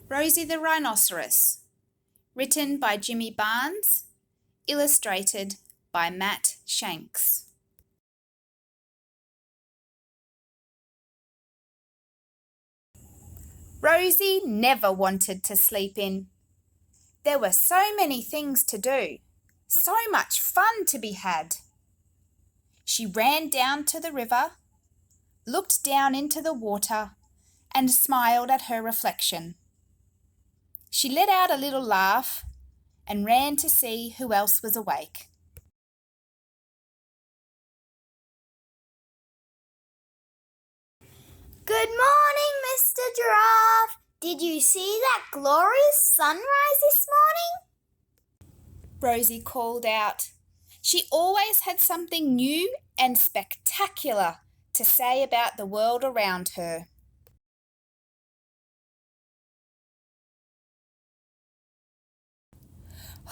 Rosie the Rhinoceros, written by Jimmy Barnes, illustrated by Matt Shanks. Rosie never wanted to sleep in. There were so many things to do, so much fun to be had. She ran down to the river, looked down into the water, and smiled at her reflection. She let out a little laugh and ran to see who else was awake. Good morning, Mr. Giraffe. Did you see that glorious sunrise this morning? Rosie called out. She always had something new and spectacular to say about the world around her.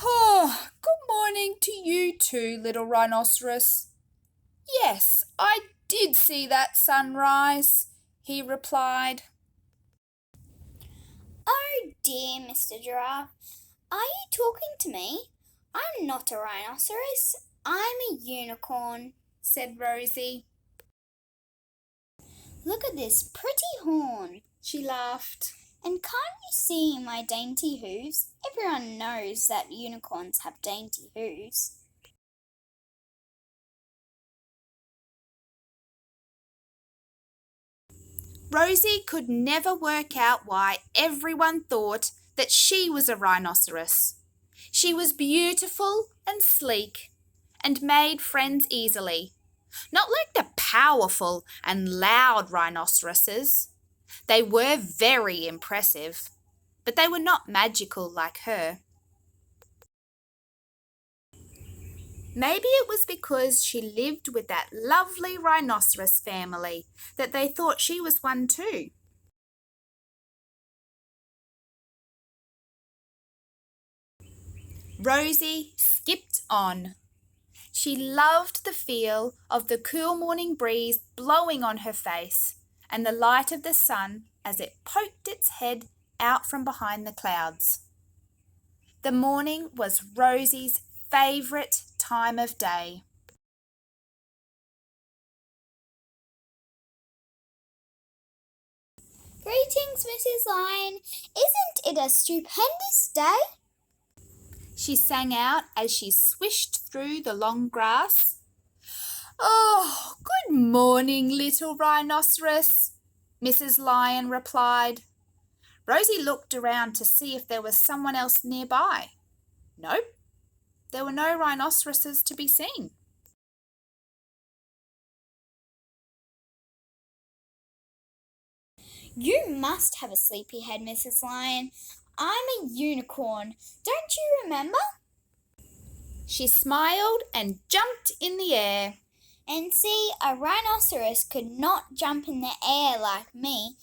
Oh, good morning to you too, little rhinoceros. Yes, I did see that sunrise, he replied. Oh dear, Mr. Giraffe. Are you talking to me? I'm not a rhinoceros. I'm a unicorn, said Rosie. Look at this pretty horn, she laughed. And can't you see my dainty hooves? Everyone knows that unicorns have dainty hooves. Rosie could never work out why everyone thought that she was a rhinoceros. She was beautiful and sleek and made friends easily, not like the powerful and loud rhinoceroses. They were very impressive, but they were not magical like her. Maybe it was because she lived with that lovely rhinoceros family that they thought she was one too. Rosie skipped on. She loved the feel of the cool morning breeze blowing on her face and the light of the sun as it poked its head out from behind the clouds. The morning was Rosie's favourite time of day. Greetings, Mrs. Lion. Isn't it a stupendous day? She sang out as she swished through the long grass. Oh, good morning, little rhinoceros, Mrs. Lion replied. Rosie looked around to see if there was someone else nearby. Nope, there were no rhinoceroses to be seen. You must have a sleepy head, Mrs. Lion. I'm a unicorn. Don't you remember? She smiled and jumped in the air. And see, a rhinoceros could not jump in the air like me.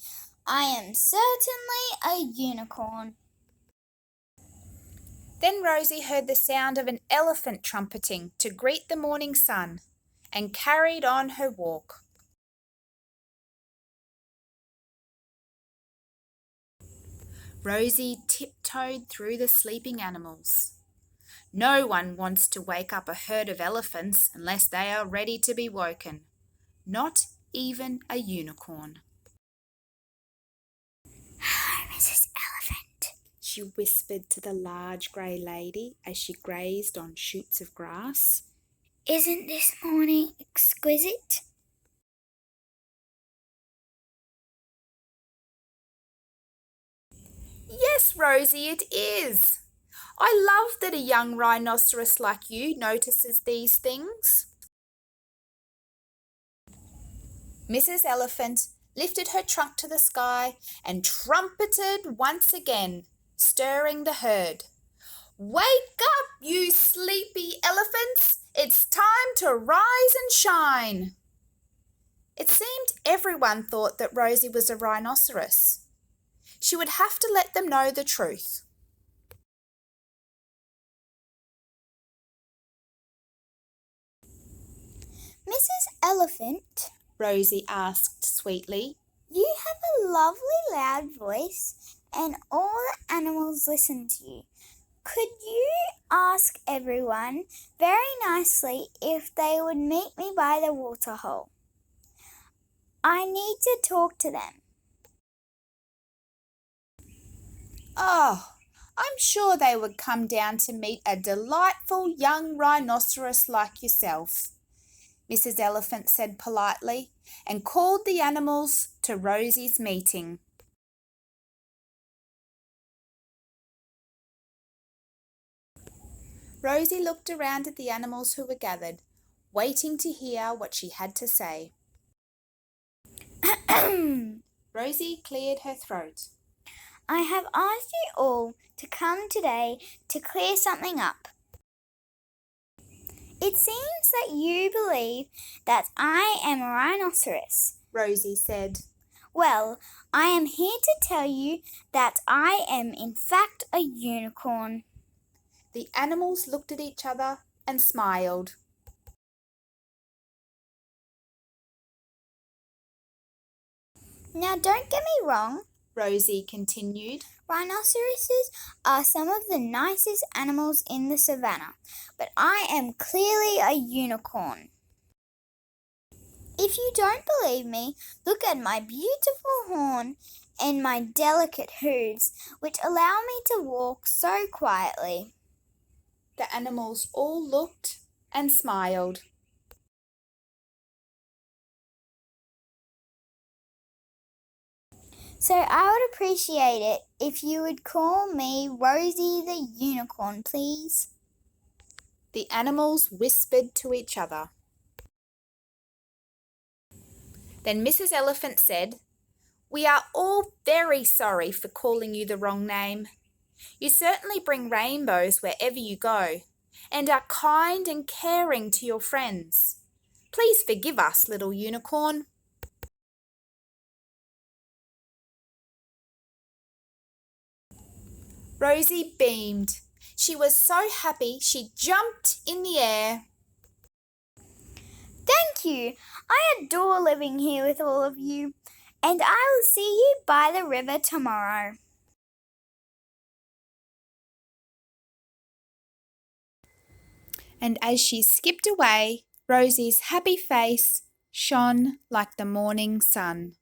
I am certainly a unicorn. Then Rosie heard the sound of an elephant trumpeting to greet the morning sun and carried on her walk. Rosie tiptoed through the sleeping animals. No one wants to wake up a herd of elephants unless they are ready to be woken. Not even a unicorn. Hello, Mrs. Elephant, she whispered to the large grey lady as she grazed on shoots of grass. Isn't this morning exquisite? Yes, Rosie, it is. I love that a young rhinoceros like you notices these things. Mrs. Elephant lifted her trunk to the sky and trumpeted once again, stirring the herd. Wake up, you sleepy elephants! It's time to rise and shine. It seemed everyone thought that Rosie was a rhinoceros. She would have to let them know the truth. Mrs. Elephant, Rosie asked sweetly, you have a lovely loud voice and all the animals listened to you. Could you ask everyone very nicely if they would meet me by the waterhole? I need to talk to them. Oh, I'm sure they would come down to meet a delightful young rhinoceros like yourself, Mrs. Elephant said politely, and called the animals to Rosie's meeting. Rosie looked around at the animals who were gathered, waiting to hear what she had to say. Rosie cleared her throat. I have asked you all to come today to clear something up. It seems that you believe that I am a rhinoceros, Rosie said. Well, I am here to tell you that I am in fact a unicorn. The animals looked at each other and smiled. Now don't get me wrong, Rosie continued. rhinoceroses are some of the nicest animals in the savannah, but I am clearly a unicorn. If you don't believe me, look at my beautiful horn and my delicate hooves, which allow me to walk so quietly. The animals all looked and smiled. So I would appreciate it if you would call me Rosie the Unicorn, please. The animals whispered to each other. Then Mrs. Elephant said, "We are all very sorry for calling you the wrong name. You certainly bring rainbows wherever you go, and are kind and caring to your friends. Please forgive us, little unicorn." Rosie beamed. She was so happy she jumped in the air. Thank you. I adore living here with all of you, and I will see you by the river tomorrow. And as she skipped away, Rosie's happy face shone like the morning sun.